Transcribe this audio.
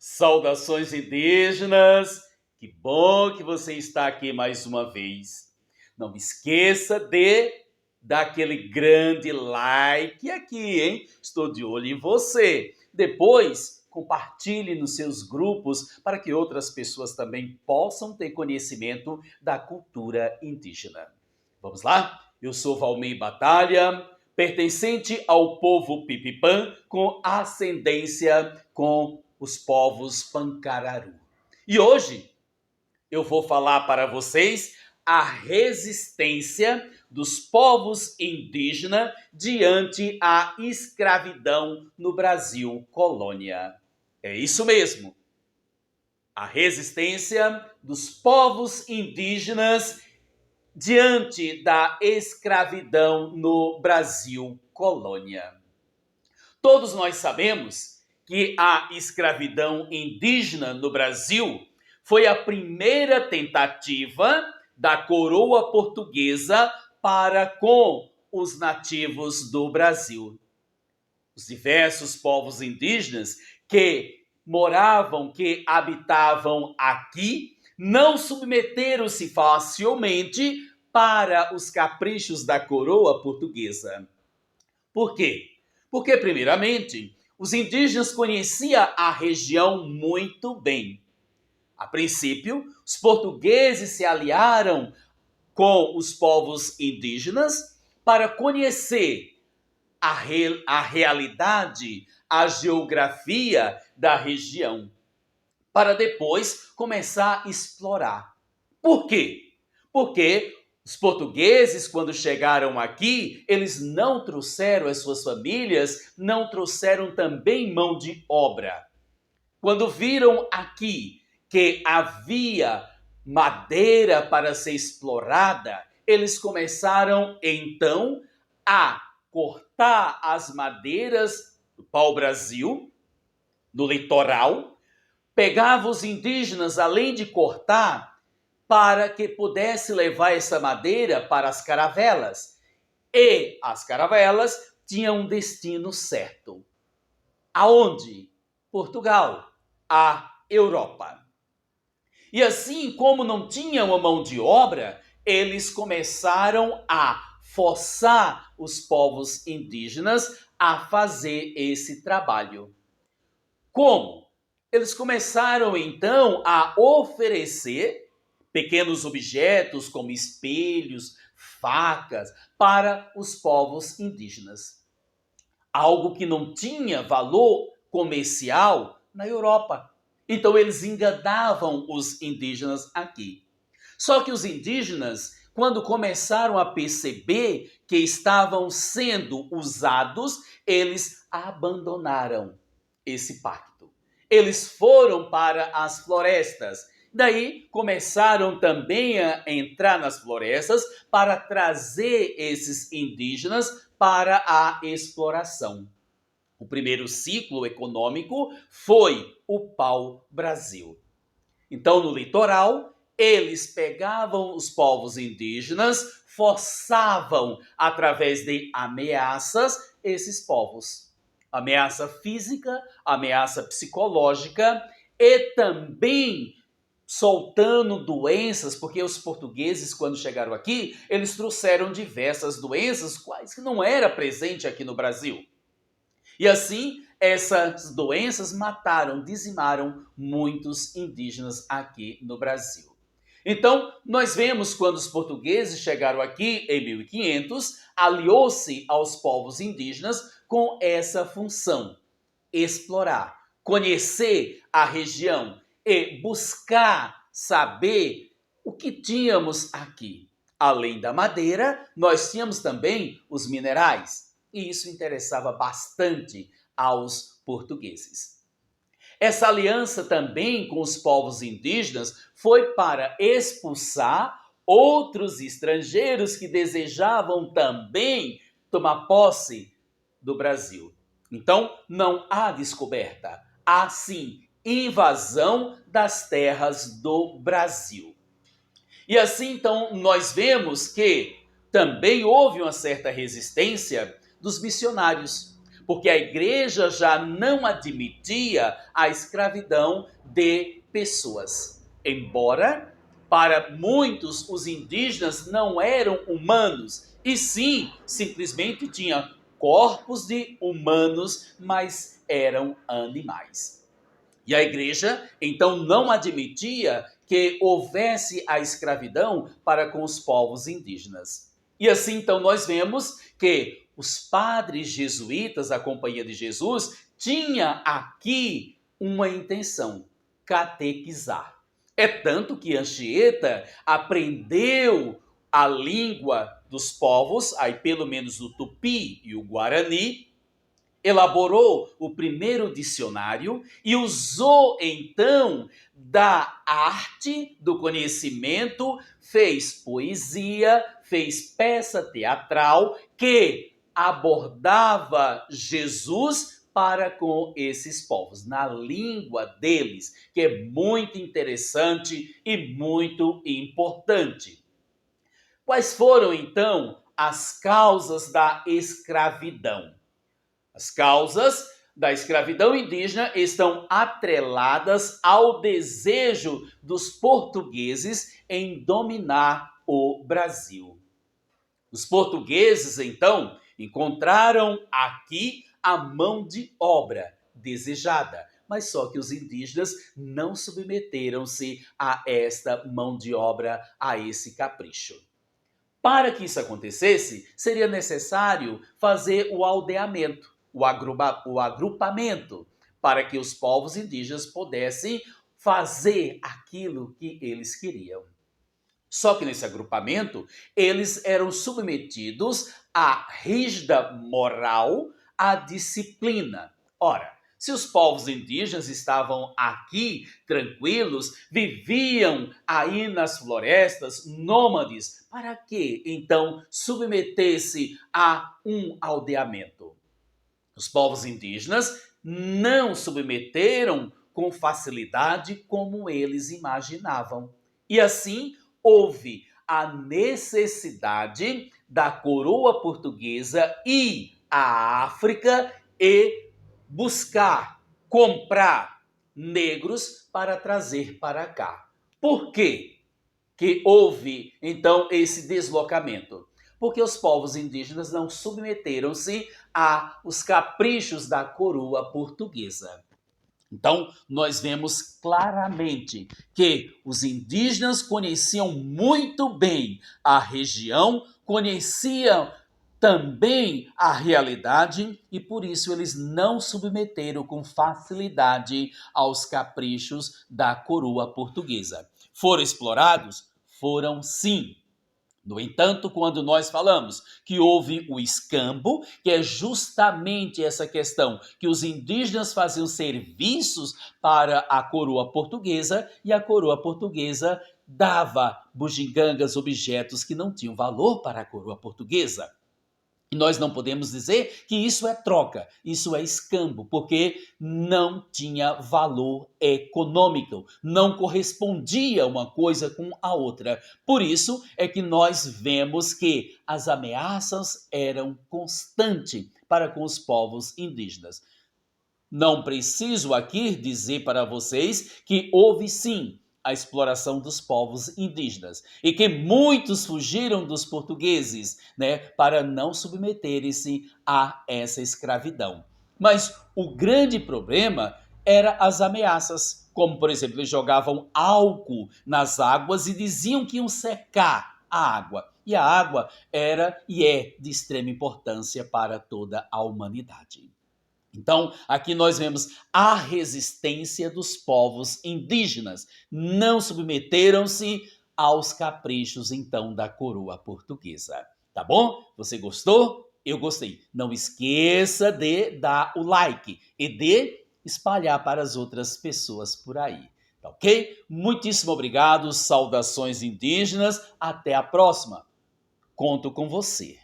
Saudações indígenas! Que bom que você está aqui mais uma vez. Não esqueça de dar aquele grande like aqui, hein? Estou de olho em você. Depois, compartilhe nos seus grupos para que outras pessoas também possam ter conhecimento da cultura indígena. Vamos lá? Eu sou Valmir Batalha, pertencente ao povo Pipipã, com ascendência com os povos Pancararu. E hoje eu vou falar para vocês a resistência dos povos indígenas diante a escravidão no Brasil colônia. É isso mesmo. A resistência dos povos indígenas diante da escravidão no Brasil colônia. Todos nós sabemos que a escravidão indígena no Brasil foi a primeira tentativa da coroa portuguesa para com os nativos do Brasil. Os diversos povos indígenas que moravam, que habitavam aqui, não submeteram-se facilmente para os caprichos da coroa portuguesa. Por quê? Porque, primeiramente, os indígenas conheciam a região muito bem. A princípio, os portugueses se aliaram com os povos indígenas para conhecer a realidade, a geografia da região, para depois começar a explorar. Por quê? Porque os portugueses, quando chegaram aqui, eles não trouxeram as suas famílias, não trouxeram também mão de obra. Quando viram aqui que havia madeira para ser explorada, eles começaram então a cortar as madeiras do pau-brasil, no litoral, pegavam os indígenas, além de cortar, para que pudesse levar essa madeira para as caravelas. E as caravelas tinham um destino certo. Aonde? Portugal, a Europa. E assim, como não tinham a mão de obra, eles começaram a forçar os povos indígenas a fazer esse trabalho. Como? Eles começaram então a oferecer pequenos objetos como espelhos, facas, para os povos indígenas. Algo que não tinha valor comercial na Europa. Então eles enganavam os indígenas aqui. Só que os indígenas, quando começaram a perceber que estavam sendo usados, eles abandonaram esse pacto. Eles foram para as florestas. Daí começaram também a entrar nas florestas para trazer esses indígenas para a exploração. O primeiro ciclo econômico foi o pau-brasil. Então, no litoral, eles pegavam os povos indígenas, forçavam, através de ameaças, esses povos. Ameaça física, ameaça psicológica e também soltando doenças, porque os portugueses, quando chegaram aqui, eles trouxeram diversas doenças, quais que não era presente aqui no Brasil. E assim, essas doenças mataram, dizimaram muitos indígenas aqui no Brasil. Então, nós vemos quando os portugueses chegaram aqui em 1500, aliou-se aos povos indígenas com essa função: explorar, conhecer a região e buscar saber o que tínhamos aqui. Além da madeira, nós tínhamos também os minerais. E isso interessava bastante aos portugueses. Essa aliança também com os povos indígenas foi para expulsar outros estrangeiros que desejavam também tomar posse do Brasil. Então, não há descoberta, há sim invasão das terras do Brasil. E assim, então, nós vemos que também houve uma certa resistência dos missionários, porque a igreja já não admitia a escravidão de pessoas. Embora, para muitos, os indígenas não eram humanos, e sim, simplesmente tinham corpos de humanos, mas eram animais. E a igreja, então, não admitia que houvesse a escravidão para com os povos indígenas. E assim, então, nós vemos que os padres jesuítas, a Companhia de Jesus, tinha aqui uma intenção: catequizar. É tanto que Anchieta aprendeu a língua dos povos, aí pelo menos o Tupi e o Guarani, elaborou o primeiro dicionário e usou então da arte, do conhecimento, fez poesia, fez peça teatral que abordava Jesus para com esses povos, na língua deles, que é muito interessante e muito importante. Quais foram então as causas da escravidão? As causas da escravidão indígena estão atreladas ao desejo dos portugueses em dominar o Brasil. Os portugueses, então, encontraram aqui a mão de obra desejada, mas só que os indígenas não submeteram-se a esta mão de obra, a esse capricho. Para que isso acontecesse, seria necessário fazer o aldeamento, o agrupamento, para que os povos indígenas pudessem fazer aquilo que eles queriam. Só que nesse agrupamento, eles eram submetidos à rígida moral, à disciplina. Ora, se os povos indígenas estavam aqui tranquilos, viviam aí nas florestas, nômades, para que então submeter-se a um aldeamento? Os povos indígenas não submeteram com facilidade como eles imaginavam. E assim houve a necessidade da coroa portuguesa ir à África e buscar, comprar negros para trazer para cá. Por quê que houve, então, esse deslocamento? Porque os povos indígenas não submeteram-se aos caprichos da coroa portuguesa. Então, nós vemos claramente que os indígenas conheciam muito bem a região, conheciam também a realidade e por isso eles não submeteram com facilidade aos caprichos da coroa portuguesa. Foram explorados? Foram sim. No entanto, quando nós falamos que houve o escambo, que é justamente essa questão, que os indígenas faziam serviços para a coroa portuguesa e a coroa portuguesa dava bugigangas, objetos que não tinham valor para a coroa portuguesa. E nós não podemos dizer que isso é troca, isso é escambo, porque não tinha valor econômico, não correspondia uma coisa com a outra. Por isso é que nós vemos que as ameaças eram constantes para com os povos indígenas. Não preciso aqui dizer para vocês que houve sim a exploração dos povos indígenas e que muitos fugiram dos portugueses, para não submeterem-se a essa escravidão. Mas o grande problema era as ameaças, como por exemplo, eles jogavam álcool nas águas e diziam que iam secar a água. E a água era e é de extrema importância para toda a humanidade. Então, aqui nós vemos a resistência dos povos indígenas. Não submeteram-se aos caprichos, então, da coroa portuguesa. Tá bom? Você gostou? Eu gostei. Não esqueça de dar o like e de espalhar para as outras pessoas por aí. Tá ok? Muitíssimo obrigado. Saudações indígenas. Até a próxima. Conto com você.